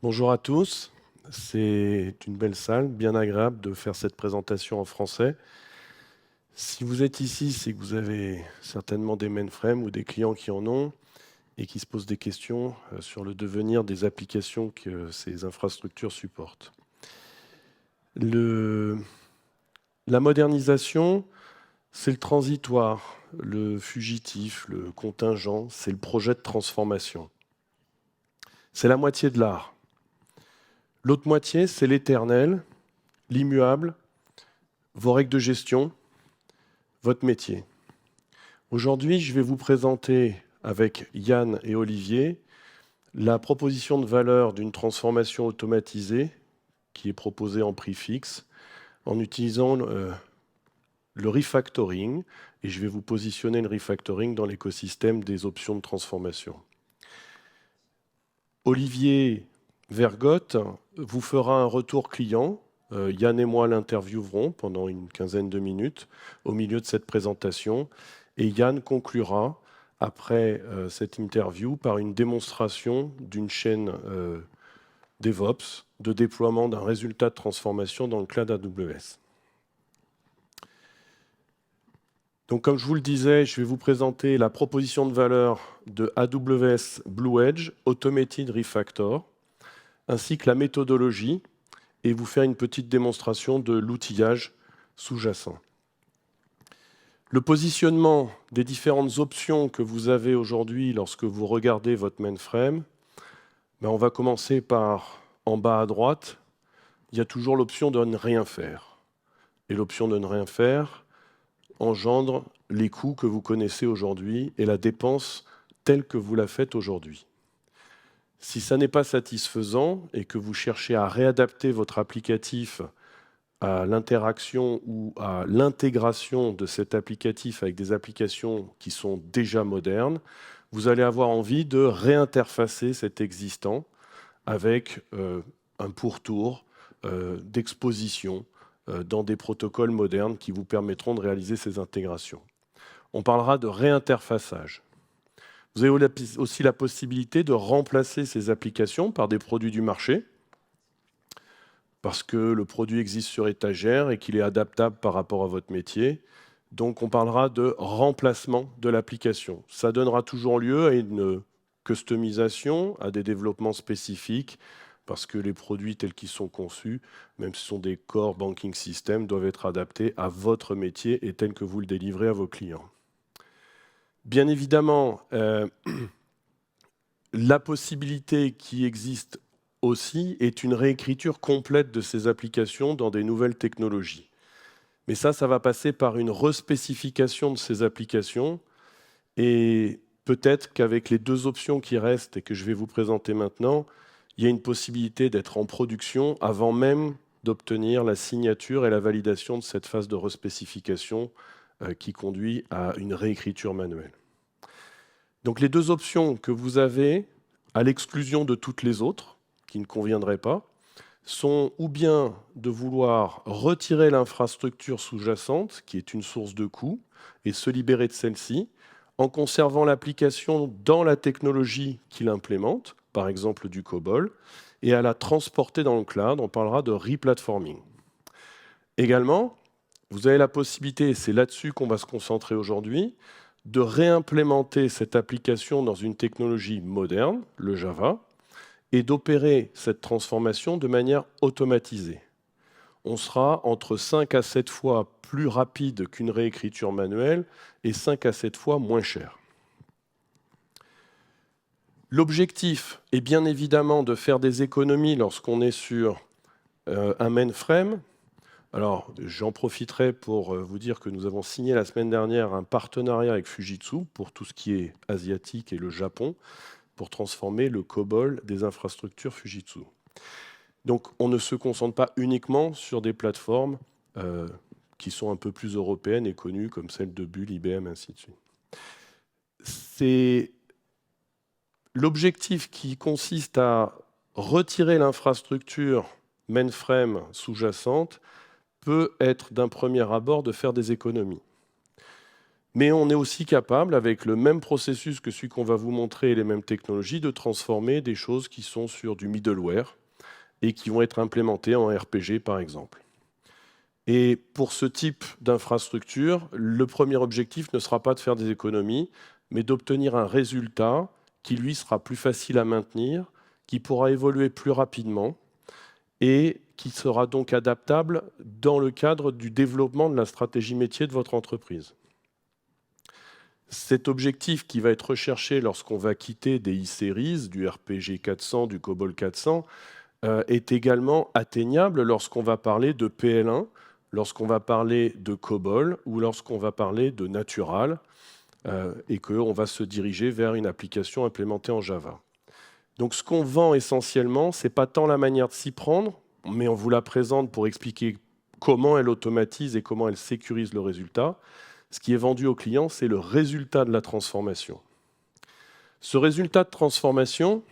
Bonjour à tous, c'est une belle salle, bien agréable de faire cette présentation en français. Si vous êtes ici, c'est que vous avez certainement des mainframes ou des clients qui en ont et qui se posent des questions sur le devenir des applications que ces infrastructures supportent. La modernisation, c'est le transitoire, le fugitif, le contingent, c'est le projet de transformation. C'est la moitié de l'art. L'autre moitié, c'est l'éternel, l'immuable, vos règles de gestion, votre métier. Aujourd'hui, je vais vous présenter avec Yann et Olivier la proposition de valeur d'une transformation automatisée qui est proposée en prix fixe en utilisant le refactoring, et je vais vous positionner le refactoring dans l'écosystème des options de transformation. Olivier Vergotte vous fera un retour client. Yann et moi l'interviewerons pendant une quinzaine de minutes au milieu de cette présentation. Et Yann conclura après cette interview par une démonstration d'une chaîne DevOps de déploiement d'un résultat de transformation dans le cloud AWS. Donc, comme je vous le disais, je vais vous présenter la proposition de valeur de AWS Blue Edge Automated Refactor, ainsi que la méthodologie, et vous faire une petite démonstration de l'outillage sous-jacent. Le positionnement des différentes options que vous avez aujourd'hui lorsque vous regardez votre mainframe, on va commencer par en bas à droite, il y a toujours l'option de ne rien faire. Et l'option de ne rien faire engendre les coûts que vous connaissez aujourd'hui et la dépense telle que vous la faites aujourd'hui. Si ça n'est pas satisfaisant et que vous cherchez à réadapter votre applicatif à l'interaction ou à l'intégration de cet applicatif avec des applications qui sont déjà modernes, vous allez avoir envie de réinterfacer cet existant avec un pourtour d'exposition dans des protocoles modernes qui vous permettront de réaliser ces intégrations. On parlera de réinterfaçage. Vous avez aussi la possibilité de remplacer ces applications par des produits du marché, parce que le produit existe sur étagère et qu'il est adaptable par rapport à votre métier. Donc on parlera de remplacement de l'application. Ça donnera toujours lieu à une customisation, à des développements spécifiques, parce que les produits tels qu'ils sont conçus, même si ce sont des core banking systems, doivent être adaptés à votre métier et tels que vous le délivrez à vos clients. Bien évidemment, la possibilité qui existe aussi est une réécriture complète de ces applications dans des nouvelles technologies. Mais ça va passer par une respécification de ces applications, et peut-être qu'avec les deux options qui restent et que je vais vous présenter maintenant, il y a une possibilité d'être en production avant même d'obtenir la signature et la validation de cette phase de respécification qui conduit à une réécriture manuelle. Donc les deux options que vous avez, à l'exclusion de toutes les autres, qui ne conviendraient pas, sont ou bien de vouloir retirer l'infrastructure sous-jacente, qui est une source de coût, et se libérer de celle-ci, en conservant l'application dans la technologie qui l'implémente, par exemple du COBOL, et à la transporter dans le cloud. On parlera de replatforming. Également, vous avez la possibilité, et c'est là-dessus qu'on va se concentrer aujourd'hui, de réimplémenter cette application dans une technologie moderne, le Java, et d'opérer cette transformation de manière automatisée. On sera entre 5 à 7 fois plus rapide qu'une réécriture manuelle et 5 à 7 fois moins cher. L'objectif est bien évidemment de faire des économies lorsqu'on est sur un mainframe. Alors, j'en profiterai pour vous dire que nous avons signé la semaine dernière un partenariat avec Fujitsu pour tout ce qui est asiatique et le Japon, pour transformer le COBOL des infrastructures Fujitsu. Donc, on ne se concentre pas uniquement sur des plateformes qui sont un peu plus européennes et connues, comme celles de Bull, IBM, ainsi de suite. C'est l'objectif qui consiste à retirer l'infrastructure mainframe sous-jacente peut être d'un premier abord de faire des économies. Mais on est aussi capable, avec le même processus que celui qu'on va vous montrer et les mêmes technologies, de transformer des choses qui sont sur du middleware et qui vont être implémentées en RPG, par exemple. Et pour ce type d'infrastructure, le premier objectif ne sera pas de faire des économies, mais d'obtenir un résultat qui, lui, sera plus facile à maintenir, qui pourra évoluer plus rapidement et qui sera donc adaptable dans le cadre du développement de la stratégie métier de votre entreprise. Cet objectif qui va être recherché lorsqu'on va quitter des e-series, du RPG 400, du COBOL 400, est également atteignable lorsqu'on va parler de PL1, lorsqu'on va parler de COBOL ou lorsqu'on va parler de Natural et qu'on va se diriger vers une application implémentée en Java. Donc ce qu'on vend essentiellement, ce n'est pas tant la manière de s'y prendre, mais on vous la présente pour expliquer comment elle automatise et comment elle sécurise le résultat. Ce qui est vendu au client, c'est le résultat de la transformation. Ce résultat de transformation,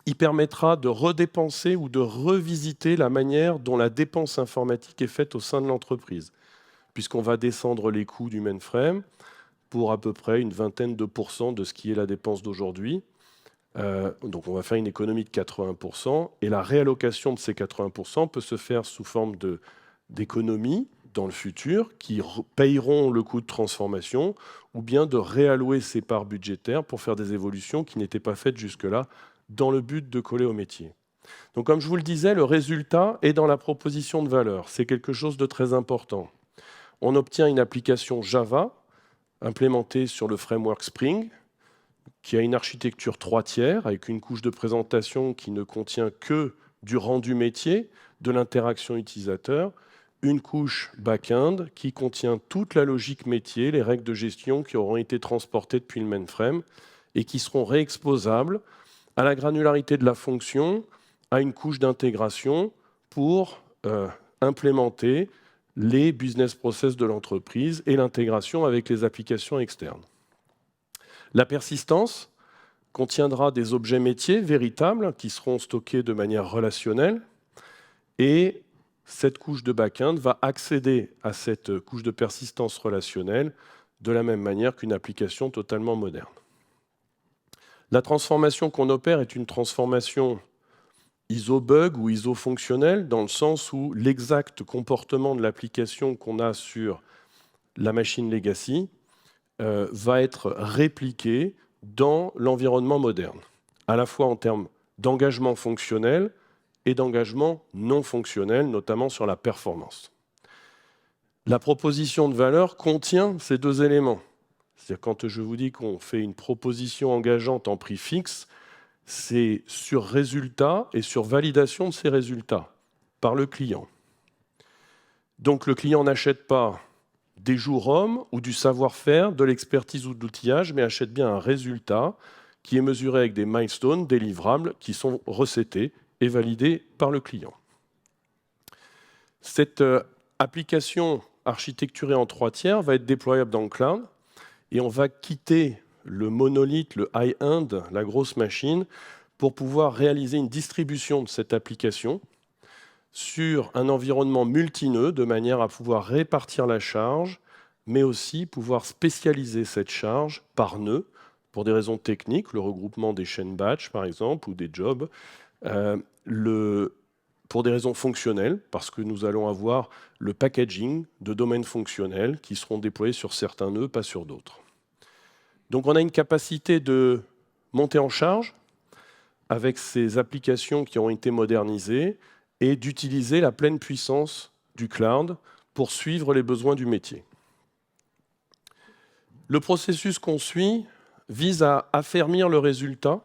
il permettra de redépenser ou de revisiter la manière dont la dépense informatique est faite au sein de l'entreprise, puisqu'on va descendre les coûts du mainframe pour à peu près une vingtaine de % de ce qui est la dépense d'aujourd'hui. Donc on va faire une économie de 80%, et la réallocation de ces 80% peut se faire sous forme d'économies dans le futur qui payeront le coût de transformation, ou bien de réallouer ces parts budgétaires pour faire des évolutions qui n'étaient pas faites jusque-là dans le but de coller au métier. Donc comme je vous le disais, le résultat est dans la proposition de valeur. C'est quelque chose de très important. On obtient une application Java implémentée sur le framework Spring, qui a une architecture 3/3 avec une couche de présentation qui ne contient que du rendu métier, de l'interaction utilisateur, une couche back-end qui contient toute la logique métier, les règles de gestion qui auront été transportées depuis le mainframe et qui seront réexposables à la granularité de la fonction, à une couche d'intégration pour implémenter les business process de l'entreprise et l'intégration avec les applications externes. La persistance contiendra des objets métiers véritables qui seront stockés de manière relationnelle, et cette couche de back-end va accéder à cette couche de persistance relationnelle de la même manière qu'une application totalement moderne. La transformation qu'on opère est une transformation ISO-bug ou ISO-fonctionnelle, dans le sens où l'exact comportement de l'application qu'on a sur la machine legacy va être répliqué dans l'environnement moderne, à la fois en termes d'engagement fonctionnel et d'engagement non fonctionnel, notamment sur la performance. La proposition de valeur contient ces deux éléments. C'est-à-dire quand je vous dis qu'on fait une proposition engageante en prix fixe, c'est sur résultat et sur validation de ces résultats par le client. Donc le client n'achète pas des jours hommes ou du savoir-faire, de l'expertise ou de l'outillage, mais achète bien un résultat qui est mesuré avec des milestones, des livrables qui sont recettés et validés par le client. Cette application architecturée en 3/3 va être déployable dans le cloud, et on va quitter le monolithe, le high-end, la grosse machine, pour pouvoir réaliser une distribution de cette application sur un environnement multi-nœuds, de manière à pouvoir répartir la charge, mais aussi pouvoir spécialiser cette charge par nœud, pour des raisons techniques, le regroupement des chaînes batch par exemple, ou des jobs, pour des raisons fonctionnelles, parce que nous allons avoir le packaging de domaines fonctionnels qui seront déployés sur certains nœuds, pas sur d'autres. Donc on a une capacité de monter en charge avec ces applications qui ont été modernisées, et d'utiliser la pleine puissance du cloud pour suivre les besoins du métier. Le processus qu'on suit vise à affermir le résultat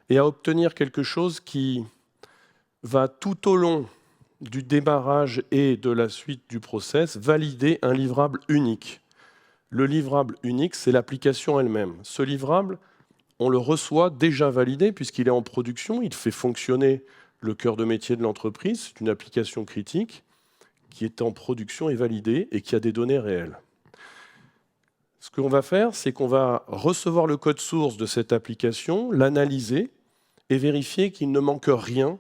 et à obtenir quelque chose qui va tout au long du démarrage et de la suite du process valider un livrable unique. Le livrable unique, c'est l'application elle-même. Ce livrable, on le reçoit déjà validé puisqu'il est en production, il fait fonctionner le cœur de métier de l'entreprise. C'est une application critique qui est en production et validée et qui a des données réelles. Ce qu'on va faire, c'est qu'on va recevoir le code source de cette application, l'analyser et vérifier qu'il ne manque rien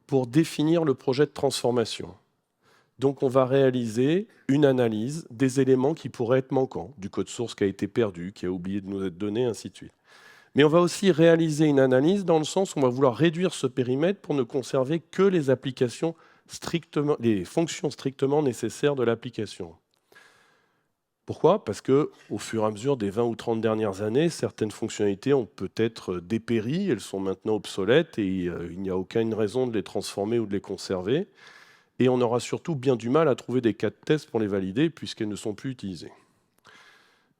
pour définir le projet de transformation. Donc on va réaliser une analyse des éléments qui pourraient être manquants, du code source qui a été perdu, qui a oublié de nous être donné, ainsi de suite. Mais on va aussi réaliser une analyse dans le sens où on va vouloir réduire ce périmètre pour ne conserver que les applications strictement, les fonctions strictement nécessaires de l'application. Pourquoi? Parce qu'au fur et à mesure des 20 ou 30 dernières années, certaines fonctionnalités ont peut-être dépéri, elles sont maintenant obsolètes et il n'y a aucune raison de les transformer ou de les conserver. Et on aura surtout bien du mal à trouver des cas de test pour les valider puisqu'elles ne sont plus utilisées.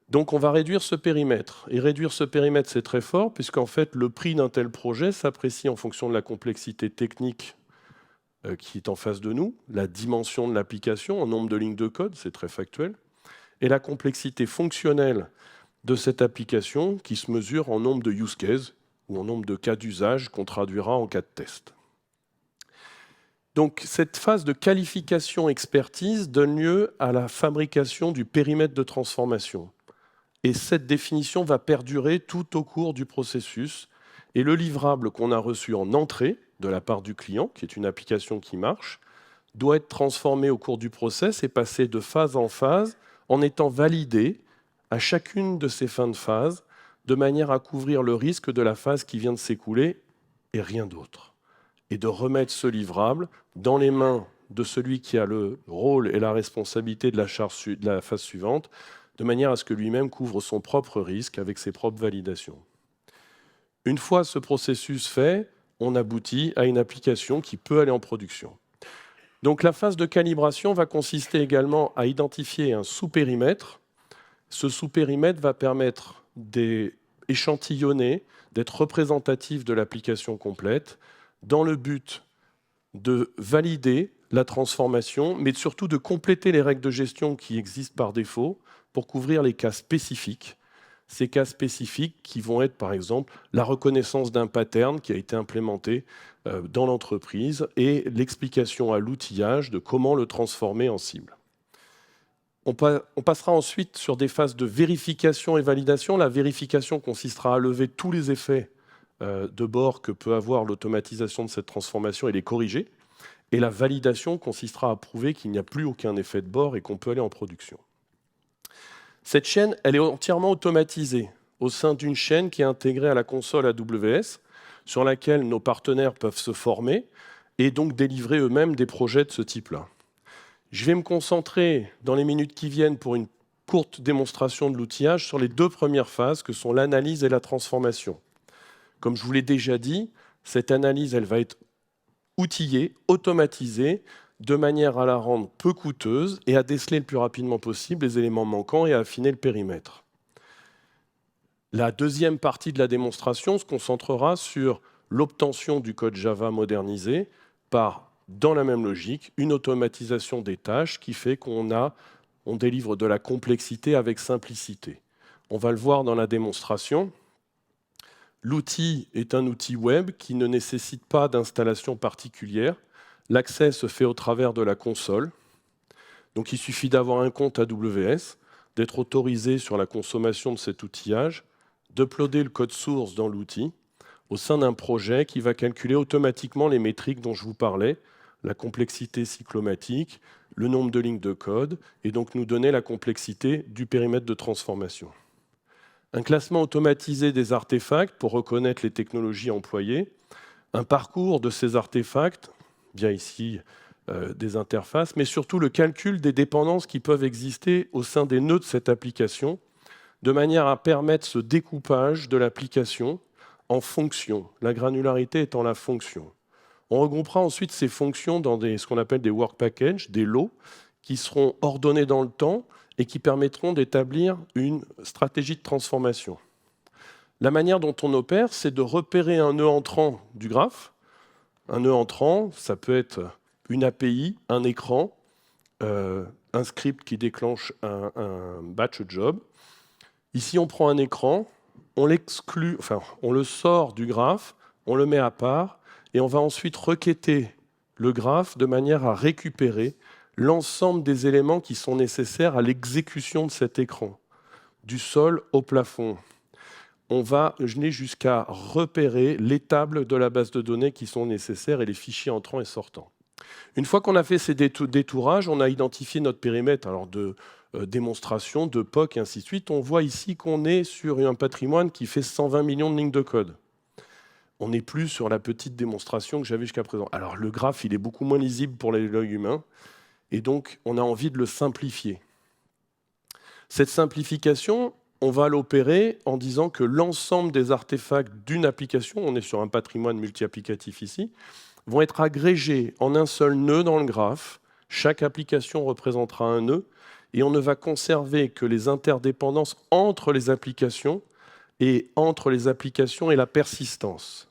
Donc on va réduire ce périmètre. Et réduire ce périmètre, c'est très fort, puisqu'en fait, le prix d'un tel projet s'apprécie en fonction de la complexité technique qui est en face de nous, la dimension de l'application en nombre de lignes de code, c'est très factuel, et la complexité fonctionnelle de cette application qui se mesure en nombre de use cases ou en nombre de cas d'usage qu'on traduira en cas de test. Donc cette phase de qualification-expertise donne lieu à la fabrication du périmètre de transformation. Et cette définition va perdurer tout au cours du processus. Et le livrable qu'on a reçu en entrée de la part du client, qui est une application qui marche, doit être transformé au cours du process et passer de phase en phase en étant validé à chacune de ces fins de phase, de manière à couvrir le risque de la phase qui vient de s'écouler et rien d'autre. Et de remettre ce livrable dans les mains de celui qui a le rôle et la responsabilité de la phase suivante, de manière à ce que lui-même couvre son propre risque avec ses propres validations. Une fois ce processus fait, on aboutit à une application qui peut aller en production. Donc la phase de calibration va consister également à identifier un sous-périmètre. Ce sous-périmètre va permettre d'échantillonner, d'être représentatif de l'application complète, dans le but de valider la transformation, mais surtout de compléter les règles de gestion qui existent par défaut pour couvrir les cas spécifiques. Ces cas spécifiques qui vont être, par exemple, la reconnaissance d'un pattern qui a été implémenté dans l'entreprise et l'explication à l'outillage de comment le transformer en cible. On passera ensuite sur des phases de vérification et validation. La vérification consistera à lever tous les effets de bord que peut avoir l'automatisation de cette transformation et les corriger. Et la validation consistera à prouver qu'il n'y a plus aucun effet de bord et qu'on peut aller en production. Cette chaîne, elle est entièrement automatisée au sein d'une chaîne qui est intégrée à la console AWS, sur laquelle nos partenaires peuvent se former et donc délivrer eux-mêmes des projets de ce type-là. Je vais me concentrer dans les minutes qui viennent pour une courte démonstration de l'outillage sur les deux premières phases que sont l'analyse et la transformation. Comme je vous l'ai déjà dit, cette analyse, elle va être outillée, automatisée, de manière à la rendre peu coûteuse et à déceler le plus rapidement possible les éléments manquants et à affiner le périmètre. La deuxième partie de la démonstration se concentrera sur l'obtention du code Java modernisé par, dans la même logique, une automatisation des tâches qui fait qu'on délivre de la complexité avec simplicité. On va le voir dans la démonstration. L'outil est un outil web qui ne nécessite pas d'installation particulière. L'accès se fait au travers de la console. Donc il suffit d'avoir un compte AWS, d'être autorisé sur la consommation de cet outillage, d'uploader le code source dans l'outil au sein d'un projet qui va calculer automatiquement les métriques dont je vous parlais, la complexité cyclomatique, le nombre de lignes de code, et donc nous donner la complexité du périmètre de transformation. Un classement automatisé des artefacts pour reconnaître les technologies employées, un parcours de ces artefacts, bien ici des interfaces, mais surtout le calcul des dépendances qui peuvent exister au sein des nœuds de cette application, de manière à permettre ce découpage de l'application en fonctions, la granularité étant la fonction. On regroupera ensuite ces fonctions dans ce qu'on appelle des work packages, des lots, qui seront ordonnés dans le temps et qui permettront d'établir une stratégie de transformation. La manière dont on opère, c'est de repérer un nœud entrant du graphe. Un nœud entrant, ça peut être une API, un écran, un script qui déclenche un batch job. Ici, on prend un écran, on l'exclut, enfin, on le sort du graphe, on le met à part, et on va ensuite requêter le graphe de manière à récupérer l'ensemble des éléments qui sont nécessaires à l'exécution de cet écran, du sol au plafond. On va aller jusqu'à repérer les tables de la base de données qui sont nécessaires et les fichiers entrants et sortants. Une fois qu'on a fait ces détourages, on a identifié notre périmètre alors de démonstration, de POC et ainsi de suite. On voit ici qu'on est sur un patrimoine qui fait 120 millions de lignes de code. On n'est plus sur la petite démonstration que j'avais jusqu'à présent. Alors le graphe, il est beaucoup moins lisible pour l'œil humain, et donc on a envie de le simplifier. Cette simplification, on va l'opérer en disant que l'ensemble des artefacts d'une application, on est sur un patrimoine multi-applicatif ici, vont être agrégés en un seul nœud dans le graphe. Chaque application représentera un nœud, et on ne va conserver que les interdépendances entre les applications et la persistance,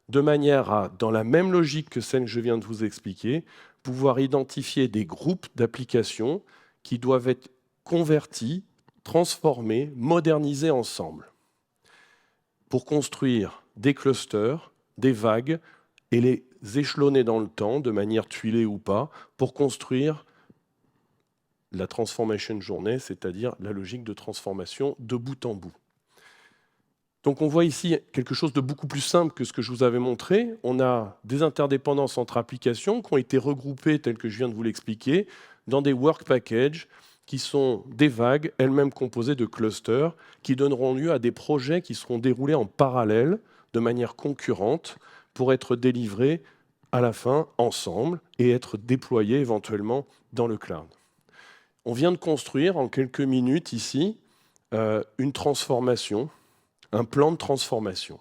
de manière à, dans la même logique que celle que je viens de vous expliquer, pouvoir identifier des groupes d'applications qui doivent être convertis, transformés, modernisés ensemble, pour construire des clusters, des vagues, et les échelonner dans le temps, de manière tuilée ou pas, pour construire la transformation journée, c'est-à-dire la logique de transformation de bout en bout. Donc on voit ici quelque chose de beaucoup plus simple que ce que je vous avais montré. On a des interdépendances entre applications qui ont été regroupées, telles que je viens de vous l'expliquer, dans des work packages qui sont des vagues, elles-mêmes composées de clusters, qui donneront lieu à des projets qui seront déroulés en parallèle, de manière concurrente, pour être délivrés à la fin ensemble et être déployés éventuellement dans le cloud. On vient de construire en quelques minutes ici une transformation, un plan de transformation.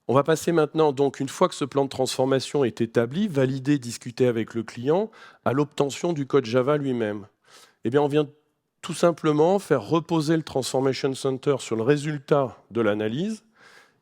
On va passer maintenant, donc, une fois que ce plan de transformation est établi, validé, discuté avec le client, à l'obtention du code Java lui-même. Eh bien, on vient tout simplement faire reposer le Transformation Center sur le résultat de l'analyse,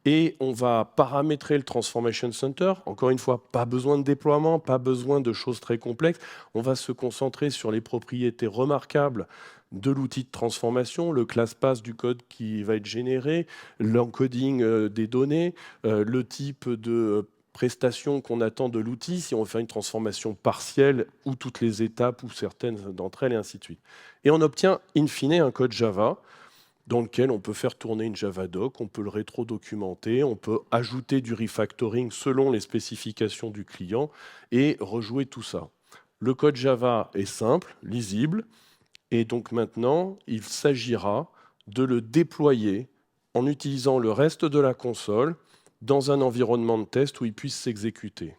et on va paramétrer le Transformation Center. Encore une fois, pas besoin de déploiement, pas besoin de choses très complexes. On va se concentrer sur les propriétés remarquables de l'outil de transformation, le class path du code qui va être généré, l'encoding des données, le type de prestations qu'on attend de l'outil, si on veut faire une transformation partielle, ou toutes les étapes, ou certaines d'entre elles, et ainsi de suite. Et on obtient, in fine, un code Java dans lequel on peut faire tourner une Javadoc, on peut le rétro-documenter, on peut ajouter du refactoring selon les spécifications du client et rejouer tout ça. Le code Java est simple, lisible, et donc maintenant, il s'agira de le déployer en utilisant le reste de la console dans un environnement de test où il puisse s'exécuter.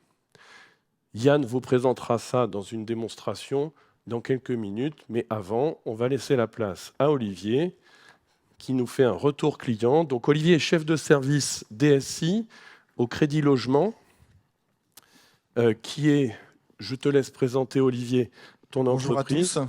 Yann vous présentera ça dans une démonstration dans quelques minutes, mais avant, on va laisser la place à Olivier, qui nous fait un retour client. Donc Olivier est chef de service DSI au Crédit Logement, qui est, je te laisse présenter Olivier, ton entreprise. Bonjour à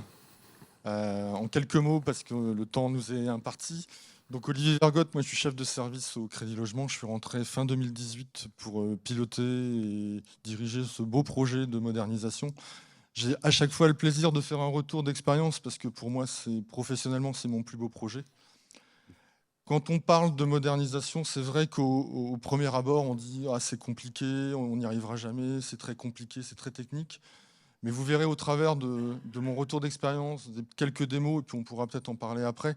tous. En quelques mots, parce que le temps nous est imparti. Donc Olivier Vergotte, moi je suis chef de service au Crédit Logement. Je suis rentré fin 2018 pour piloter et diriger ce beau projet de modernisation. J'ai à chaque fois le plaisir de faire un retour d'expérience parce que pour moi, professionnellement, c'est mon plus beau projet. Quand on parle de modernisation, c'est vrai qu'au premier abord, on dit « ah, c'est compliqué, on n'y arrivera jamais, c'est très compliqué, c'est très technique ». Mais vous verrez au travers de mon retour d'expérience, quelques démos, et puis on pourra peut-être en parler après,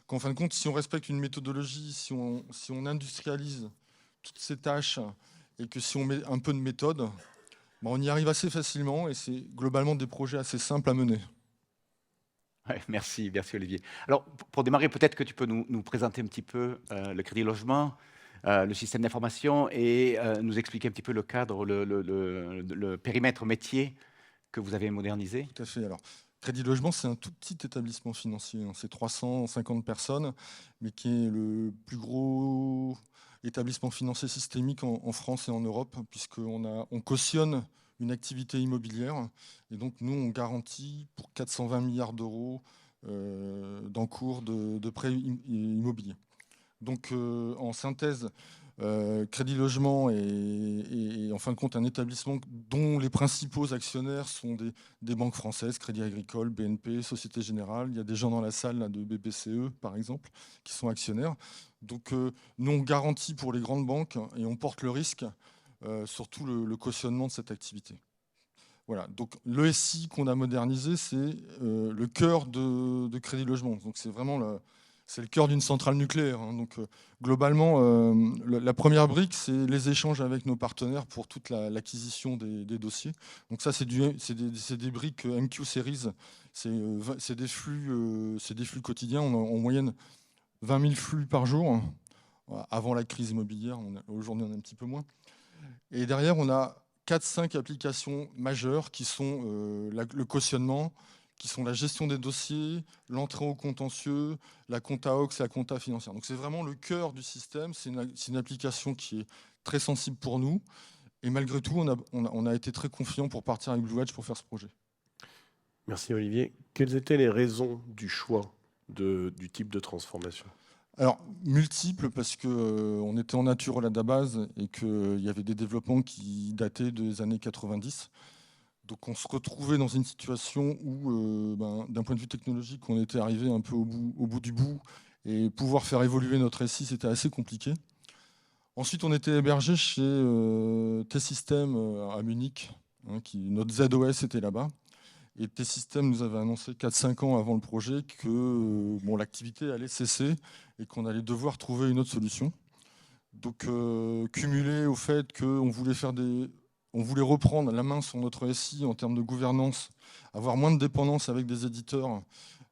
qu'en fin de compte, si on respecte une méthodologie, si on industrialise toutes ces tâches, et que si on met un peu de méthode, on y arrive assez facilement, et c'est globalement des projets assez simples à mener. Ouais, merci Olivier. Alors, pour démarrer, peut-être que tu peux nous présenter un petit peu le Crédit Logement, le système d'information, et nous expliquer un petit peu le cadre, le périmètre métier que vous avez modernisé. Tout à fait. Alors, Crédit Logement, c'est un tout petit établissement financier. C'est 350 personnes, mais qui est le plus gros établissement financier systémique en France et en Europe, puisqu'on cautionne une activité immobilière. Et donc, nous, on garantit pour 420 milliards d'euros d'encours de prêts immobiliers. Donc, en synthèse, Crédit Logement est en fin de compte un établissement dont les principaux actionnaires sont des banques françaises, Crédit Agricole, BNP, Société Générale. Il y a des gens dans la salle là, de BPCE, par exemple, qui sont actionnaires. Donc, nous, on garantit pour les grandes banques et on porte le risque sur tout le cautionnement de cette activité. Voilà. Donc, l'ESI qu'on a modernisé, c'est le cœur de Crédit Logement. Donc, c'est vraiment c'est le cœur d'une centrale nucléaire. Hein. Donc, globalement, la première brique, c'est les échanges avec nos partenaires pour toute l'acquisition des dossiers. Donc ça, c'est des briques MQ Series. C'est des flux quotidiens. On a en moyenne 20 000 flux par jour. Avant la crise immobilière, aujourd'hui, on a un petit peu moins. Et derrière, on a 4-5 applications majeures qui sont le cautionnement, qui sont la gestion des dossiers, l'entrée au contentieux, la compta OX, la compta financière. Donc c'est vraiment le cœur du système. C'est une application qui est très sensible pour nous. Et malgré tout, on a été très confiants pour partir avec Blue Edge pour faire ce projet. Merci Olivier. Quelles étaient les raisons du choix du type de transformation? Alors, multiples, parce qu'on était en natural à la base et qu'il y avait des développements qui dataient des années 90. Donc on se retrouvait dans une situation où, d'un point de vue technologique, on était arrivé un peu au bout du bout, et pouvoir faire évoluer notre SI, c'était assez compliqué. Ensuite, on était hébergé chez T-Systems à Munich, hein, notre ZOS était là-bas. Et T-Systems nous avait annoncé 4-5 ans avant le projet que l'activité allait cesser et qu'on allait devoir trouver une autre solution. Donc, cumulé au fait qu'on voulait on voulait reprendre la main sur notre SI en termes de gouvernance, avoir moins de dépendance avec des éditeurs,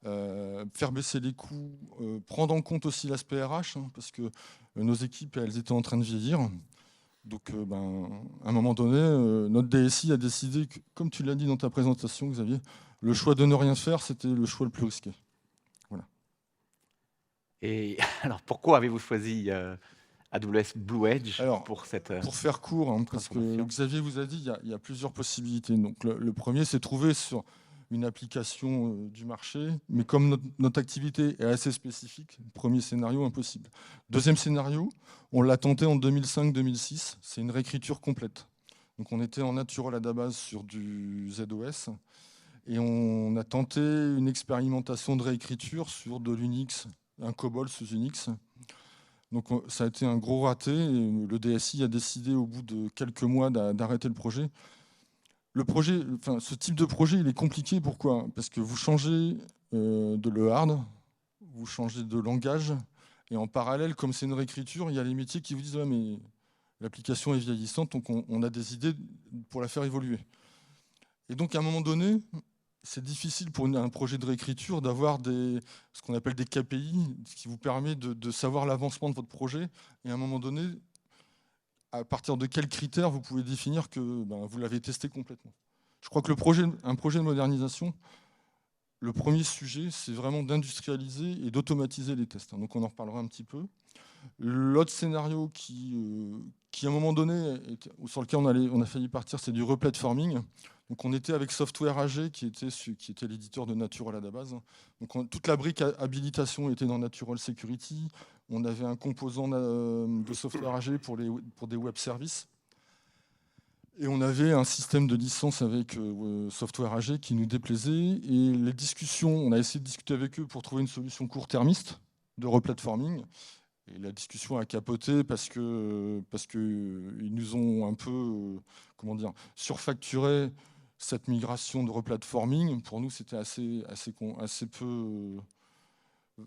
faire baisser les coûts, prendre en compte aussi l'aspect RH, hein, parce que nos équipes, elles étaient en train de vieillir. Donc, à un moment donné, notre DSI a décidé que, comme tu l'as dit dans ta présentation, Xavier, le choix de ne rien faire, c'était le choix le plus risqué. Voilà. Et alors, pourquoi avez-vous choisi AWS Blue Edge pour cette pour faire court, hein, parce que Xavier vous a dit, il y a plusieurs possibilités. Donc, le premier, c'est trouver sur une application du marché, mais comme notre activité est assez spécifique, premier scénario, impossible. Deuxième scénario, on l'a tenté en 2005-2006, c'est une réécriture complète. Donc on était en natural à la base sur du ZOS, et on a tenté une expérimentation de réécriture sur de l'Unix, un COBOL sous Unix. Donc ça a été un gros raté, et le DSI a décidé au bout de quelques mois d'arrêter le projet. Ce type de projet, il est compliqué. Pourquoi? Parce que vous changez de le hard, vous changez de langage, et en parallèle, comme c'est une réécriture, il y a les métiers qui vous disent ouais, mais l'application est vieillissante, donc on a des idées pour la faire évoluer. Et donc à un moment donné, c'est difficile pour un projet de réécriture d'avoir ce qu'on appelle des KPI, ce qui vous permet de savoir l'avancement de votre projet, et à un moment donné, à partir de quels critères vous pouvez définir que vous l'avez testé complètement. Je crois que un projet de modernisation, le premier sujet, c'est vraiment d'industrialiser et d'automatiser les tests. Donc on en reparlera un petit peu. L'autre scénario qui à un moment donné, sur lequel on a failli partir, c'est du replatforming. Donc on était avec Software AG, qui était l'éditeur de Natural à la base. Donc toute la brique habilitation était dans Natural Security. On avait un composant de Software AG pour des web services. Et on avait un système de licence avec Software AG qui nous déplaisait. Et les discussions, on a essayé de discuter avec eux pour trouver une solution court-termiste de replatforming. Et la discussion a capoté parce que ils nous ont un peu surfacturé cette migration de replatforming. Pour nous, c'était assez peu.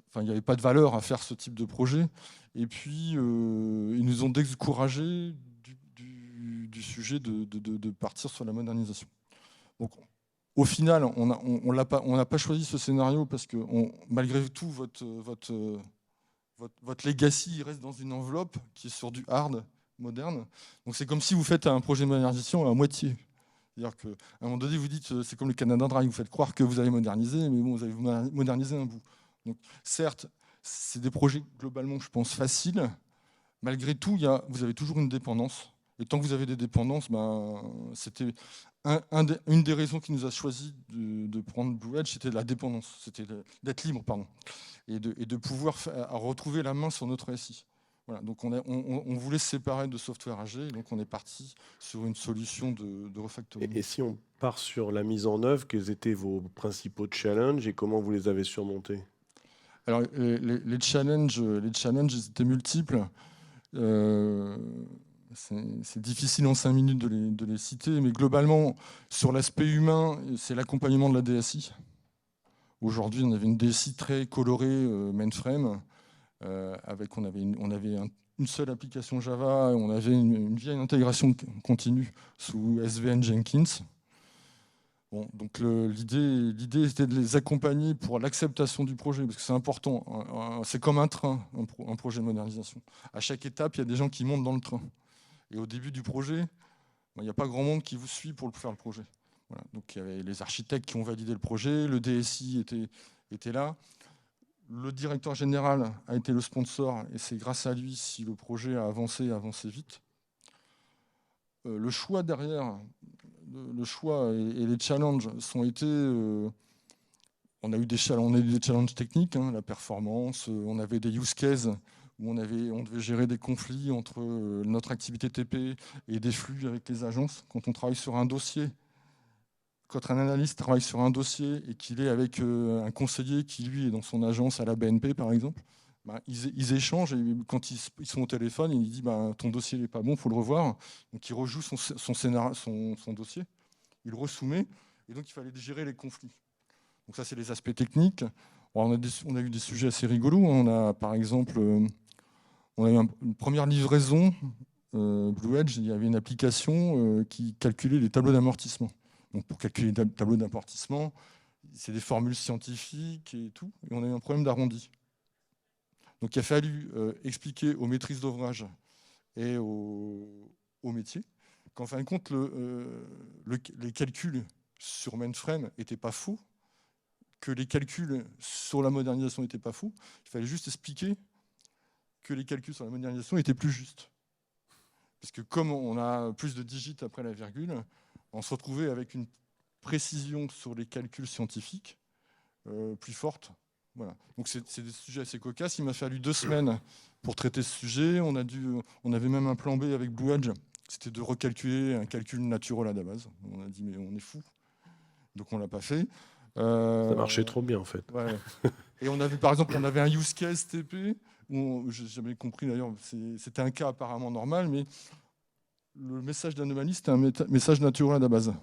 Enfin, il n'y avait pas de valeur à faire ce type de projet. Et puis, ils nous ont découragés du sujet de partir sur la modernisation. Donc, au final, on n'a pas choisi ce scénario parce que malgré tout, votre legacy il reste dans une enveloppe qui est sur du hard moderne. Donc c'est comme si vous faites un projet de modernisation à moitié. C'est-à-dire qu'à un moment donné, vous dites, c'est comme le Canada Dry, vous faites croire que vous avez modernisé, mais bon, vous avez modernisé un bout. Donc certes, c'est des projets globalement, je pense, faciles. Malgré tout, vous avez toujours une dépendance. Et tant que vous avez des dépendances, c'était une des raisons qui nous a choisi de prendre Blue Edge, c'était la dépendance, c'était d'être libre, pardon, et de pouvoir retrouver la main sur notre SI. Voilà, donc on voulait se séparer de Software AG, donc on est parti sur une solution de refactoring. Et si on part sur la mise en œuvre, quels étaient vos principaux challenges et comment vous les avez surmontés? Alors les challenges étaient multiples. C'est difficile en 5 minutes de les citer, mais globalement, sur l'aspect humain, c'est l'accompagnement de la DSI. Aujourd'hui, on avait une DSI très colorée mainframe, on avait une seule application Java, et on avait une vieille intégration continue sous SVN Jenkins. Bon, donc l'idée était de les accompagner pour l'acceptation du projet, parce que c'est important. C'est comme un train, un projet de modernisation. À chaque étape, il y a des gens qui montent dans le train. Et au début du projet, il n'y a pas grand monde qui vous suit pour faire le projet. Voilà. Donc il y avait les architectes qui ont validé le projet, le DSI était là. Le directeur général a été le sponsor, et c'est grâce à lui si le projet a avancé vite. Le choix derrière, le choix et les challenges sont été... on a eu des challenges techniques, hein, la performance, on avait des use cases où on devait gérer des conflits entre notre activité TP et des flux avec les agences. Quand on travaille sur un dossier, quand un analyste travaille sur un dossier et qu'il est avec un conseiller qui, lui, est dans son agence à la BNP, par exemple, ils échangent, et quand ils sont au téléphone, il dit ton dossier n'est pas bon, il faut le revoir. Donc il rejoue son dossier, il le resoumet, et donc il fallait gérer les conflits. Donc ça, c'est les aspects techniques. On a eu des sujets assez rigolos. On a, par exemple, on a eu une première livraison, Blue Edge, il y avait une application qui calculait les tableaux d'amortissement. Donc pour calculer les tableaux d'amortissement, c'est des formules scientifiques et tout, et on a eu un problème d'arrondi. Donc il a fallu expliquer aux maîtrises d'ouvrage et au métier qu'en fin de compte, les calculs sur mainframe n'étaient pas faux, que les calculs sur la modernisation n'étaient pas faux. Il fallait juste expliquer que les calculs sur la modernisation étaient plus justes. Parce que comme on a plus de digits après la virgule, on se retrouvait avec une précision sur les calculs scientifiques plus forte. Voilà. Donc c'est des sujets assez cocasses. Il m'a fallu 2 semaines pour traiter ce sujet. On avait même un plan B avec Blue Edge. C'était de recalculer un calcul naturel à la base. On a dit mais on est fou. Donc on l'a pas fait. Ça marchait trop bien en fait. Ouais. Et on avait, par exemple, un use case TP, où je n'ai jamais compris d'ailleurs, c'était un cas apparemment normal, mais le message d'anomalie, c'était un message naturel à la base.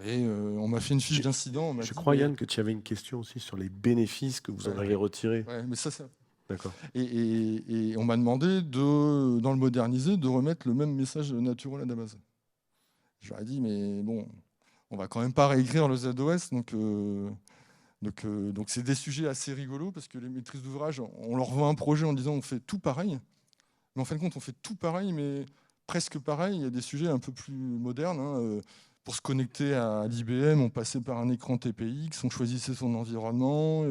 Et on m'a fait une fiche d'incident. Je crois, Yann, que tu avais une question aussi sur les bénéfices que vous en avez retirés. Ouais, mais ça. D'accord. Et on m'a demandé, dans le modernisé, de remettre le même message naturel à la base. Je leur ai dit, mais bon, on va quand même pas réécrire le ZOS, donc c'est des sujets assez rigolos, parce que les maîtrises d'ouvrage, on leur vend un projet en disant on fait tout pareil, mais en fin de compte on fait tout pareil, mais presque pareil. Il y a des sujets un peu plus modernes, hein. Pour se connecter à l'IBM, on passait par un écran TPX, on choisissait son environnement,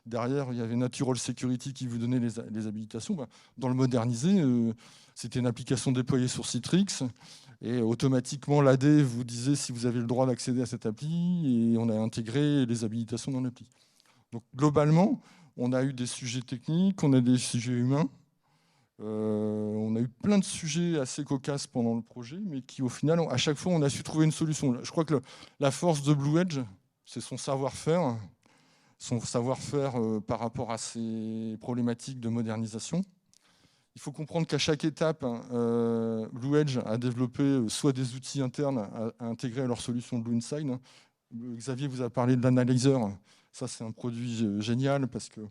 derrière il y avait Natural Security qui vous donnait les habilitations. Dans le modernisé, c'était une application déployée sur Citrix, et automatiquement, l'AD vous disait si vous avez le droit d'accéder à cette appli, et on a intégré les habilitations dans l'appli. Donc globalement, on a eu des sujets techniques, on a des sujets humains, on a eu plein de sujets assez cocasses pendant le projet, mais qui au final, à chaque fois, on a su trouver une solution. Je crois que la force de Blue Edge, c'est son savoir-faire par rapport à ces problématiques de modernisation. Il faut comprendre qu'à chaque étape, Blue Edge a développé soit des outils internes à intégrer à leur solution Blue Inside. Xavier vous a parlé de l'analyseur. Ça, c'est un produit génial, parce que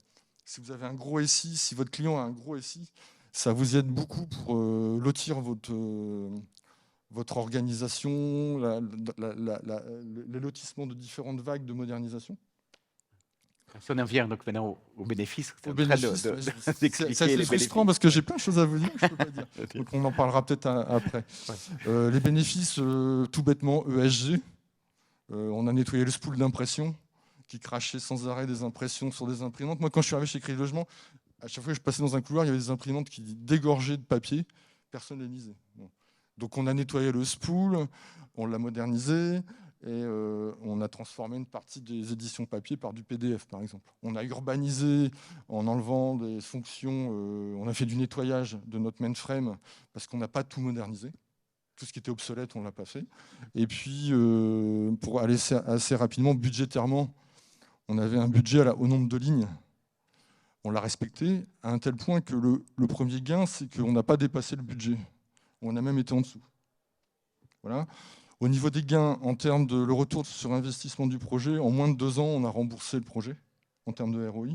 si vous avez un gros SI, si votre client a un gros SI, ça vous aide beaucoup pour lotir votre organisation, les lotissements de différentes vagues de modernisation. Si on en vient donc maintenant aux bénéfices, c'est assez frustrant parce que j'ai plein de choses à vous dire que je ne peux pas dire. Donc on en parlera peut-être après. Ouais. Les bénéfices, tout bêtement, ESG. On a nettoyé le spool d'impression qui crachait sans arrêt des impressions sur des imprimantes. Moi, quand je suis arrivé chez Crédit Logement, à chaque fois que je passais dans un couloir, il y avait des imprimantes qui dégorgeaient de papier. Personne ne les lisait. Bon. Donc on a nettoyé le spool, on l'a modernisé, et on a transformé une partie des éditions papier par du PDF, par exemple. On a urbanisé en enlevant des fonctions, on a fait du nettoyage de notre mainframe parce qu'on n'a pas tout modernisé. Tout ce qui était obsolète, on ne l'a pas fait. Et puis, pour aller assez rapidement, budgétairement, on avait un budget au nombre de lignes. On l'a respecté à un tel point que le premier gain, c'est qu'on n'a pas dépassé le budget. On a même été en dessous. Voilà. Au niveau des gains, en termes de le retour sur investissement du projet, en moins de 2 ans, on a remboursé le projet en termes de ROI.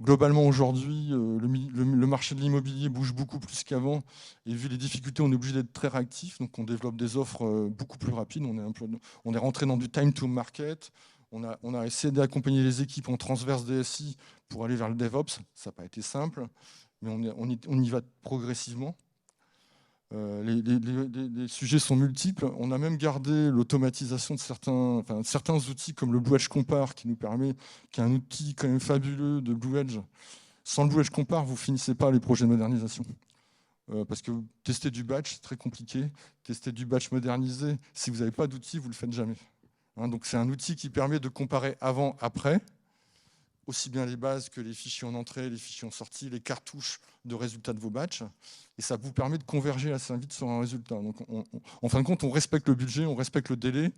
Globalement, aujourd'hui, le marché de l'immobilier bouge beaucoup plus qu'avant. Et vu les difficultés, on est obligé d'être très réactif. Donc, on développe des offres beaucoup plus rapides. On est rentré dans du time to market. On a essayé d'accompagner les équipes en transverse DSI pour aller vers le DevOps. Ça n'a pas été simple, mais on y va progressivement. Les sujets sont multiples. On a même gardé l'automatisation de certains outils comme le Blue Edge Compare qui est un outil quand même fabuleux de Blue Edge. Sans le Blue Edge Compare, vous ne finissez pas les projets de modernisation. Parce que tester du batch, c'est très compliqué. Tester du batch modernisé, si vous n'avez pas d'outil, vous ne le faites jamais. Donc c'est un outil qui permet de comparer avant, après, aussi bien les bases que les fichiers en entrée, les fichiers en sortie, les cartouches de résultats de vos batchs. Et ça vous permet de converger assez vite sur un résultat. Donc en fin de compte, on respecte le budget, on respecte le délai.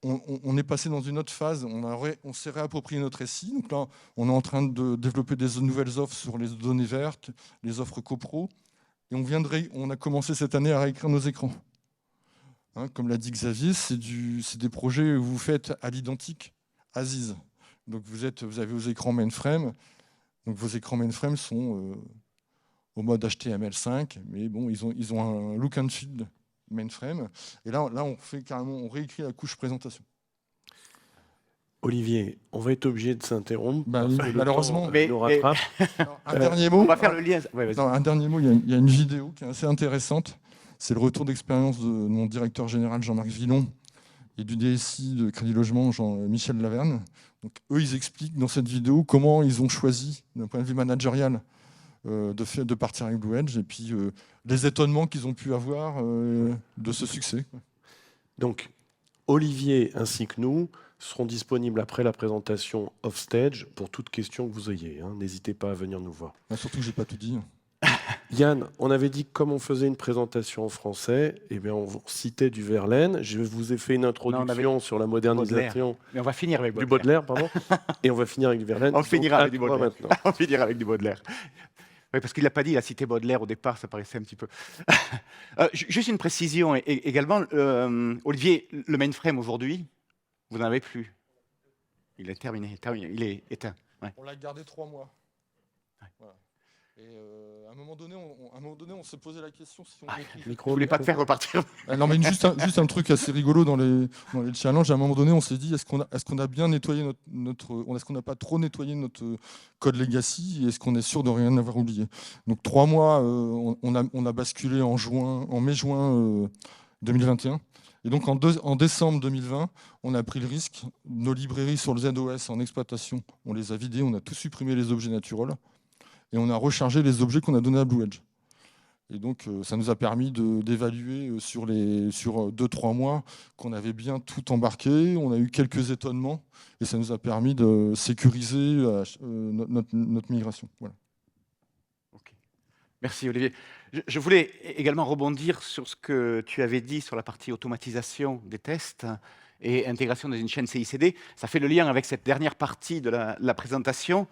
On est passé dans une autre phase, on s'est réapproprié notre SI. Donc là, on est en train de développer des nouvelles offres sur les données vertes, les offres copro. Et on a commencé cette année à réécrire nos écrans. Comme l'a dit Xavier, c'est des projets où vous faites à l'identique, Aziz. Donc vous avez vos écrans mainframe. Donc vos écrans mainframe sont au mode HTML5, mais bon, ils ont un look and feel mainframe. Et là, on réécrit la couche présentation. Olivier, on va être obligé de s'interrompre. Malheureusement, nous rattrape. Un dernier mot. On va faire le lien. Ouais, un dernier mot. Il y a une vidéo qui est assez intéressante. C'est le retour d'expérience de mon directeur général Jean-Marc Villon et du DSI de Crédit Logement Jean-Michel Laverne. Donc, eux, ils expliquent dans cette vidéo comment ils ont choisi, d'un point de vue managérial, de partir avec Blue Edge et puis les étonnements qu'ils ont pu avoir de ce succès. Donc, Olivier ainsi que nous seront disponibles après la présentation off-stage pour toute question que vous ayez. N'hésitez pas à venir nous voir. Surtout que je n'ai pas tout dit. Yann, on avait dit que comme on faisait une présentation en français, on vous citait du Verlaine. Je vous ai fait une introduction sur la modernisation. Mais on va finir avec du Baudelaire, pardon. Et on va finir avec du Verlaine. On finira avec du Baudelaire. Maintenant. On finira avec du Baudelaire. Oui, parce qu'il ne l'a pas dit, il a cité Baudelaire au départ, ça paraissait un petit peu. Juste une précision également. Olivier, le mainframe aujourd'hui, vous n'en avez plus. Il est terminé, il est éteint. Ouais. On l'a gardé 3 mois. Ouais. Voilà. Et à un moment donné, on s'est posé la question si on ne voulait pas te faire repartir. Non, mais juste un truc assez rigolo dans les challenges. À un moment donné, on s'est dit est-ce qu'on a bien nettoyé est-ce qu'on n'a pas trop nettoyé notre code legacy et est-ce qu'on est sûr de rien avoir oublié. Donc 3 mois, on a basculé en mai-juin 2021. Et donc en décembre 2020, on a pris le risque. Nos librairies sur le ZOS en exploitation, on les a vidées, on a tout supprimé les objets naturels. Et on a rechargé les objets qu'on a donnés à Blue Edge. Et donc, ça nous a permis d'évaluer sur 2-3 mois qu'on avait bien tout embarqué. On a eu quelques étonnements et ça nous a permis de sécuriser notre migration. Voilà. Okay. Merci Olivier. Je voulais également rebondir sur ce que tu avais dit sur la partie automatisation des tests et intégration dans une chaîne CICD. Ça fait le lien avec cette dernière partie de la présentation.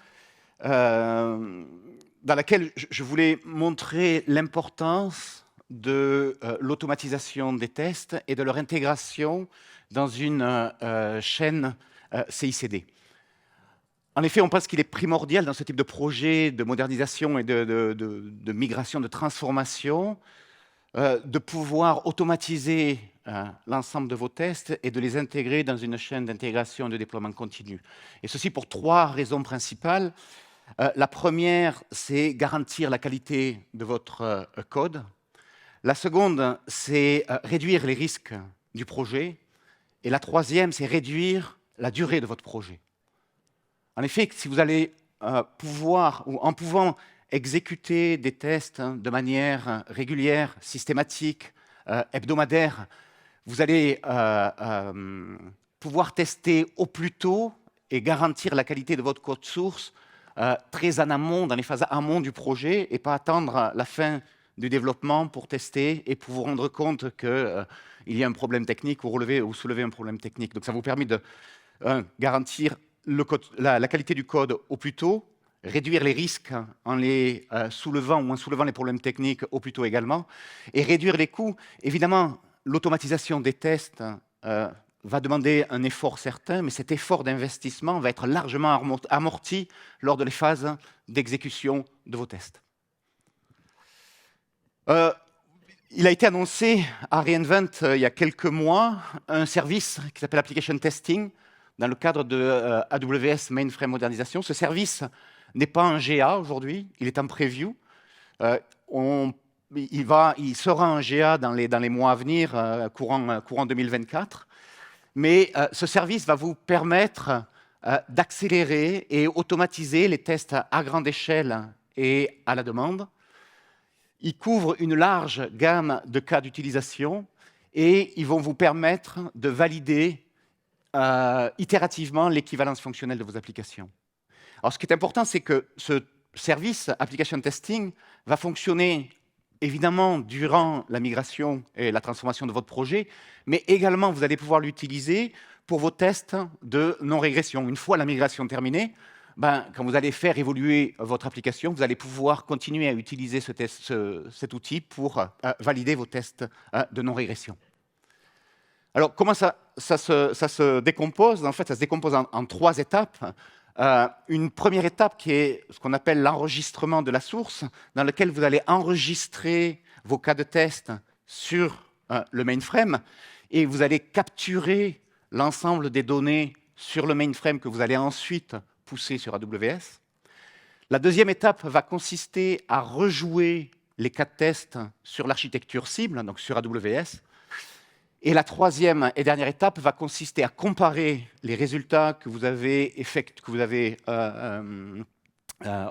Dans laquelle je voulais montrer l'importance de l'automatisation des tests et de leur intégration dans une chaîne CICD. En effet, on pense qu'il est primordial dans ce type de projet de modernisation et de migration, de transformation, de pouvoir automatiser l'ensemble de vos tests et de les intégrer dans une chaîne d'intégration et de déploiement continu. Et ceci pour 3 raisons principales. La première, c'est garantir la qualité de votre code. La seconde, c'est réduire les risques du projet. Et la troisième, c'est réduire la durée de votre projet. En effet, si vous allez en pouvant exécuter des tests de manière régulière, systématique, hebdomadaire, vous allez pouvoir tester au plus tôt et garantir la qualité de votre code source très en amont, dans les phases amont du projet, et pas attendre la fin du développement pour tester et pour vous rendre compte qu'il y a un problème technique ou soulever un problème technique. Donc ça vous permet de garantir la qualité du code au plus tôt, réduire les risques en les soulevant ou en soulevant les problèmes techniques au plus tôt également, et réduire les coûts. Évidemment, l'automatisation des tests va demander un effort certain, mais cet effort d'investissement va être largement amorti lors de les phases d'exécution de vos tests. Il a été annoncé à re:Invent il y a quelques mois un service qui s'appelle Application Testing dans le cadre de AWS Mainframe Modernisation. Ce service n'est pas un GA aujourd'hui, il est en preview. Il sera un GA dans les mois à venir, courant 2024. Mais ce service va vous permettre d'accélérer et automatiser les tests à grande échelle et à la demande. Il couvre une large gamme de cas d'utilisation et ils vont vous permettre de valider itérativement l'équivalence fonctionnelle de vos applications. Alors, ce qui est important, c'est que ce service Application Testing va fonctionner évidemment durant la migration et la transformation de votre projet, mais également vous allez pouvoir l'utiliser pour vos tests de non-régression. Une fois la migration terminée, quand vous allez faire évoluer votre application, vous allez pouvoir continuer à utiliser cet outil pour valider vos tests de non-régression. Alors, comment ça se décompose? En fait, ça se décompose en 3 étapes. Une première étape qui est ce qu'on appelle l'enregistrement de la source, dans lequel vous allez enregistrer vos cas de test sur le mainframe et vous allez capturer l'ensemble des données sur le mainframe que vous allez ensuite pousser sur AWS. La deuxième étape va consister à rejouer les cas de test sur l'architecture cible, donc sur AWS. Et la troisième et dernière étape va consister à comparer les résultats que vous avez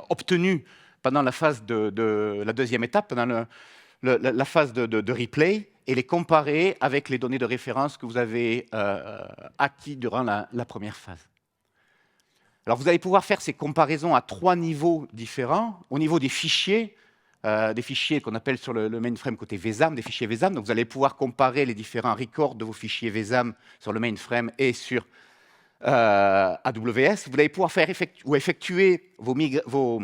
obtenus pendant la phase de la deuxième étape, pendant la phase de replay, et les comparer avec les données de référence que vous avez acquis durant la première phase. Alors, vous allez pouvoir faire ces comparaisons à 3 niveaux différents. Au niveau des fichiers qu'on appelle sur le mainframe côté VSAM, des fichiers VSAM. Donc, vous allez pouvoir comparer les différents records de vos fichiers VSAM sur le mainframe et sur AWS. Vous allez pouvoir faire effectuer vos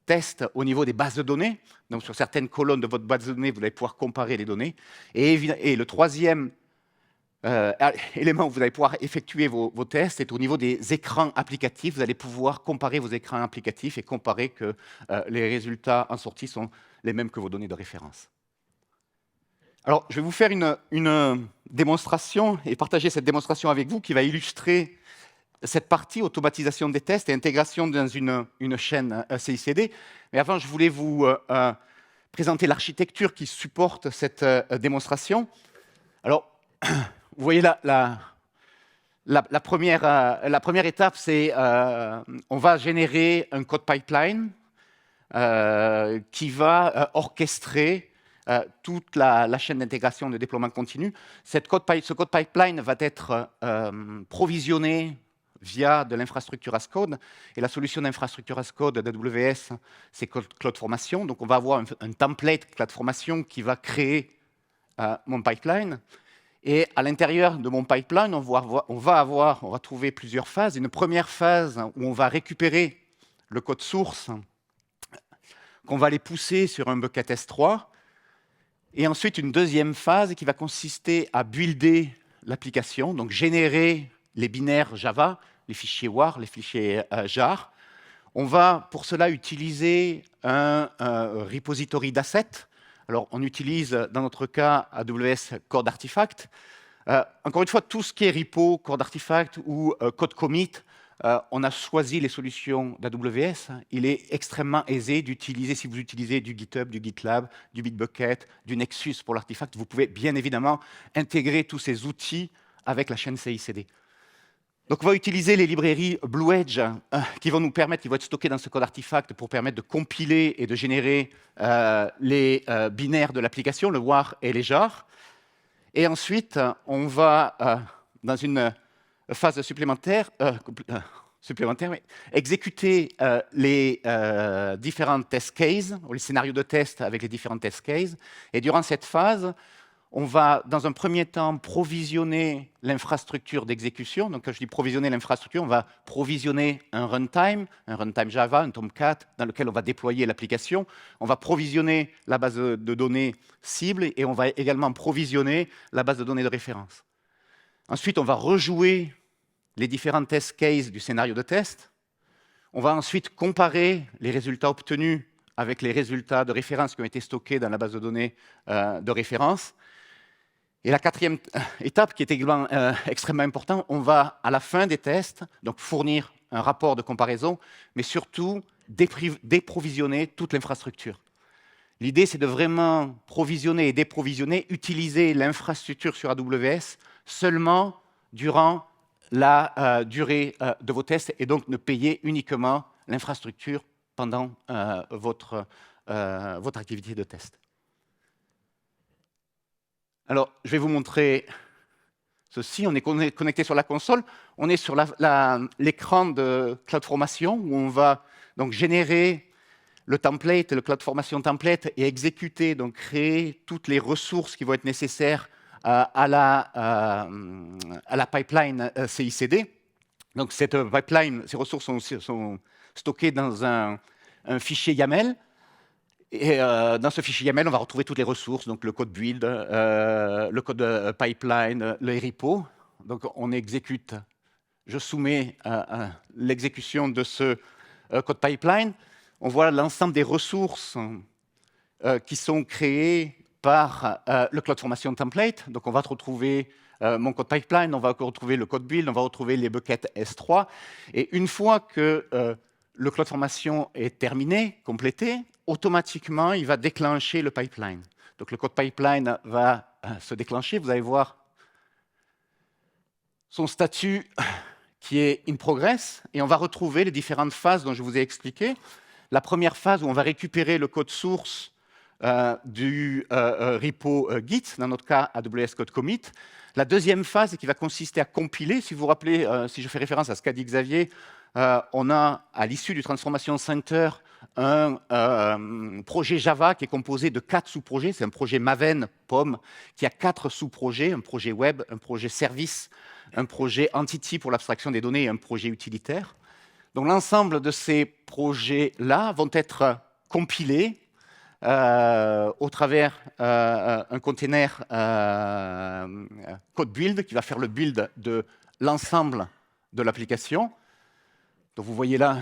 tests au niveau des bases de données. Donc, sur certaines colonnes de votre base de données, vous allez pouvoir comparer les données. Et le troisième élément où vous allez pouvoir effectuer vos tests est au niveau des écrans applicatifs. Vous allez pouvoir comparer vos écrans applicatifs et comparer que les résultats en sortie sont les mêmes que vos données de référence. Alors, je vais vous faire une démonstration et partager cette démonstration avec vous qui va illustrer cette partie automatisation des tests et intégration dans une chaîne CI/CD. Mais avant, je voulais vous présenter l'architecture qui supporte cette démonstration. Alors, vous voyez la première étape, c'est on va générer un code pipeline qui va orchestrer toute la chaîne d'intégration de déploiement continu. Ce code pipeline va être provisionné via de l'infrastructure as code. Et la solution d'infrastructure as code d'AWS, c'est CloudFormation. Donc, on va avoir un template CloudFormation qui va créer mon pipeline. Et à l'intérieur de mon pipeline, on va trouver plusieurs phases. Une première phase où on va récupérer le code source, qu'on va aller pousser sur un bucket S3. Et ensuite, une deuxième phase qui va consister à builder l'application, donc générer les binaires Java, les fichiers WAR, les fichiers jar. On va pour cela utiliser un repository d'assets. Alors, on utilise, dans notre cas, AWS Code Artifact. Encore une fois, tout ce qui est repo, Code Artifact ou Code Commit, on a choisi les solutions d'AWS. Il est extrêmement aisé d'utiliser, si vous utilisez du GitHub, du GitLab, du Bitbucket, du Nexus pour l'artefact, vous pouvez bien évidemment intégrer tous ces outils avec la chaîne CI/CD. Donc, on va utiliser les librairies Blue Edge qui vont nous permettre, qui vont être stockées dans ce code artefact pour permettre de compiler et de générer les binaires de l'application, le WAR et les jars. Et ensuite, on va, dans une phase supplémentaire, exécuter les différents test cases, ou les scénarios de test avec les différents test cases. Et durant cette phase, On va, dans un premier temps, provisionner l'infrastructure d'exécution. Donc, quand je dis provisionner l'infrastructure, on va provisionner un runtime Java, un Tomcat, dans lequel on va déployer l'application. On va provisionner la base de données cible et on va également provisionner la base de données de référence. Ensuite, on va rejouer les différents test cases du scénario de test. On va ensuite comparer les résultats obtenus avec les résultats de référence qui ont été stockés dans la base de données de référence. Et la quatrième étape, qui est également extrêmement importante, on va, à la fin des tests, donc fournir un rapport de comparaison, mais surtout déprovisionner toute l'infrastructure. L'idée, c'est de vraiment provisionner et déprovisionner, utiliser l'infrastructure sur AWS seulement durant la durée de vos tests et donc ne payer uniquement l'infrastructure pendant votre activité de test. Alors, je vais vous montrer ceci. On est connecté sur la console. On est sur l'écran de CloudFormation où on va donc générer le template, le CloudFormation template et exécuter, donc créer toutes les ressources qui vont être nécessaires à la pipeline CI/CD. Donc, cette pipeline, ces ressources sont stockées dans un fichier YAML. Et dans ce fichier YAML, on va retrouver toutes les ressources, donc le code build, le code pipeline, les repos. Donc on exécute, je soumets l'exécution de ce code pipeline. On voit l'ensemble des ressources qui sont créées par le CloudFormation template. Donc on va retrouver mon code pipeline, on va retrouver le code build, on va retrouver les buckets S3. Et une fois que le CloudFormation est terminé, complété, automatiquement, il va déclencher le pipeline. Donc, le code pipeline va se déclencher. Vous allez voir son statut qui est in progress. Et on va retrouver les différentes phases dont je vous ai expliqué. La première phase où on va récupérer le code source du repo Git, dans notre cas AWS Code Commit. La deuxième phase qui va consister à compiler. Si vous vous rappelez, si je fais référence à ce qu'a dit Xavier, on a, à l'issue du Transformation Center, un projet Java qui est composé de 4 sous-projets. C'est un projet Maven, POM, qui a 4 sous-projets, un projet web, un projet service, un projet entity pour l'abstraction des données et un projet utilitaire. Donc l'ensemble de ces projets-là vont être compilés au travers un container code build qui va faire le build de l'ensemble de l'application. Donc vous voyez là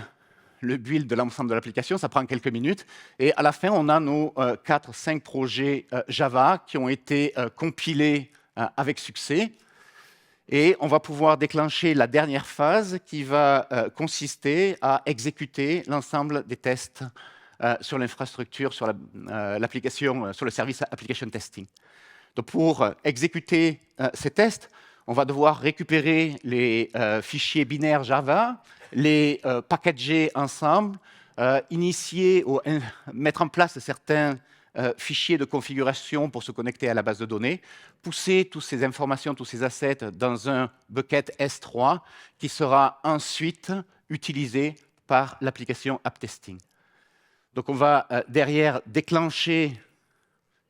le build de l'ensemble de l'application, ça prend quelques minutes. Et à la fin, on a nos 4-5 projets Java qui ont été compilés avec succès. Et on va pouvoir déclencher la dernière phase qui va consister à exécuter l'ensemble des tests sur l'infrastructure, sur l'application, sur le service Application Testing. Donc pour exécuter ces tests, on va devoir récupérer les fichiers binaires Java, les packager ensemble, initier ou mettre en place certains fichiers de configuration pour se connecter à la base de données, pousser toutes ces informations, tous ces assets dans un bucket S3 qui sera ensuite utilisé par l'application AppTesting. Donc on va derrière déclencher,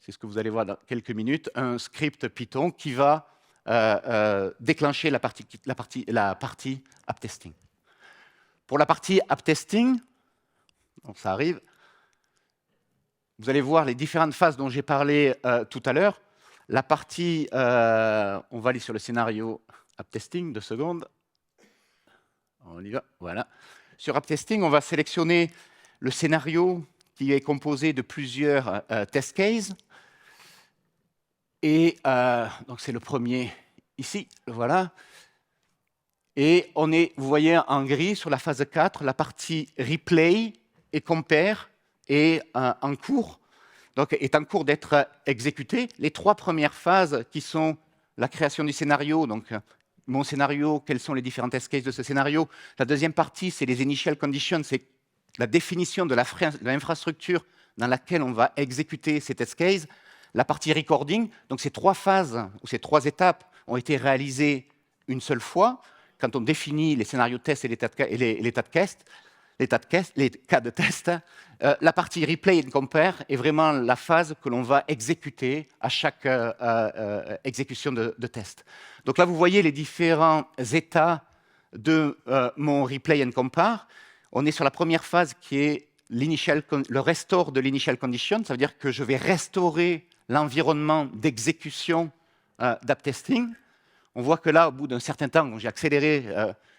c'est ce que vous allez voir dans quelques minutes, un script Python qui va déclencher la partie AppTesting. Pour la partie AppTesting, donc ça arrive, vous allez voir les différentes phases dont j'ai parlé tout à l'heure. La partie, on va aller sur le scénario AppTesting, 2 secondes. On y va, voilà. Sur AppTesting, on va sélectionner le scénario qui est composé de plusieurs test cases. Et donc c'est le premier ici, voilà. Et on est, vous voyez en gris sur la phase 4, la partie replay et compare est en cours, donc est en cours d'être exécutée. Les 3 premières phases qui sont la création du scénario, donc mon scénario, quels sont les différents test cases de ce scénario. La deuxième partie, c'est les initial conditions, c'est la définition de l'infrastructure dans laquelle on va exécuter ces test cases. La partie recording, donc ces 3 phases ou ces 3 étapes ont été réalisées une seule fois. Quand on définit les scénarios de test et l'état de test, les cas de test, la partie replay and compare est vraiment la phase que l'on va exécuter à chaque exécution de test. Donc là, vous voyez les différents états de mon replay and compare. On est sur la première phase qui est le restore de l'initial condition. Ça veut dire que je vais restaurer l'environnement d'exécution d'app testing. On voit que là, au bout d'un certain temps, j'ai accéléré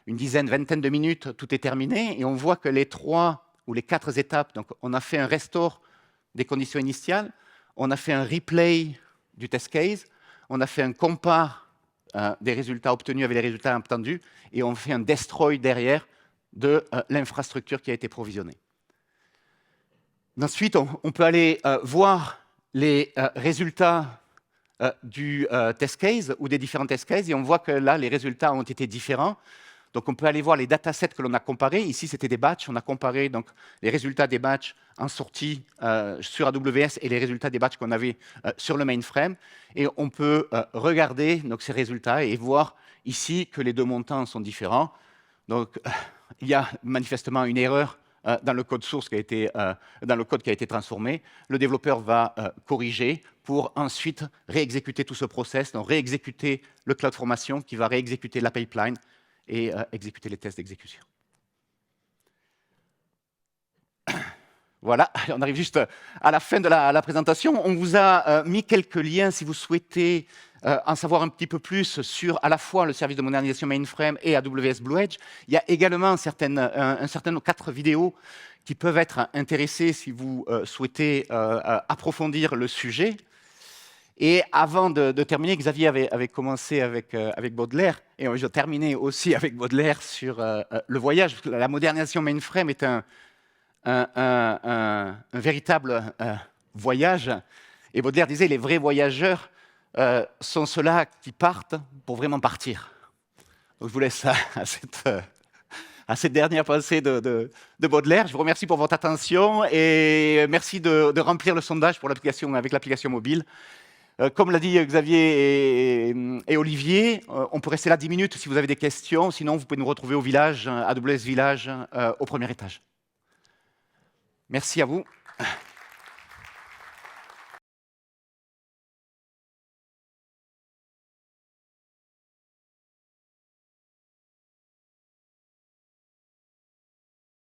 une dizaine, vingtaine de minutes, tout est terminé. Et on voit que les 3 ou les 4 étapes, donc on a fait un restore des conditions initiales, on a fait un replay du test case, on a fait un compare des résultats obtenus avec les résultats attendus, et on fait un destroy derrière de l'infrastructure qui a été provisionnée. Ensuite, on peut aller voir les résultats du test case ou des différents test cases, et on voit que là, les résultats ont été différents. Donc, on peut aller voir les datasets que l'on a comparés. Ici, c'était des batchs. On a comparé donc, les résultats des batchs en sortie sur AWS et les résultats des batchs qu'on avait sur le mainframe. Et on peut regarder donc, ces résultats et voir ici que les deux montants sont différents. Donc, il y a manifestement une erreur dans le code source qui a été, dans le code qui a été transformé. Le développeur va corriger pour ensuite réexécuter tout ce process, donc réexécuter le CloudFormation qui va réexécuter la pipeline et exécuter les tests d'exécution. Voilà, on arrive juste à la fin de la présentation. On vous a mis quelques liens si vous souhaitez en savoir un petit peu plus sur à la fois le service de modernisation mainframe et AWS BlueEdge. Il y a également un certain nombre, 4 vidéos qui peuvent être intéressées si vous souhaitez approfondir le sujet. Et avant de terminer, Xavier avait commencé avec Baudelaire, et je terminais aussi avec Baudelaire sur le voyage. La modernisation mainframe est un véritable voyage. Et Baudelaire disait, les vrais voyageurs sont ceux-là qui partent pour vraiment partir. Donc je vous laisse à cette dernière pensée de Baudelaire. Je vous remercie pour votre attention et merci de remplir le sondage pour avec l'application mobile. Comme l'a dit Xavier et Olivier, on peut rester là 10 minutes si vous avez des questions. Sinon, vous pouvez nous retrouver au village, AWS Village, au premier étage. Merci à vous.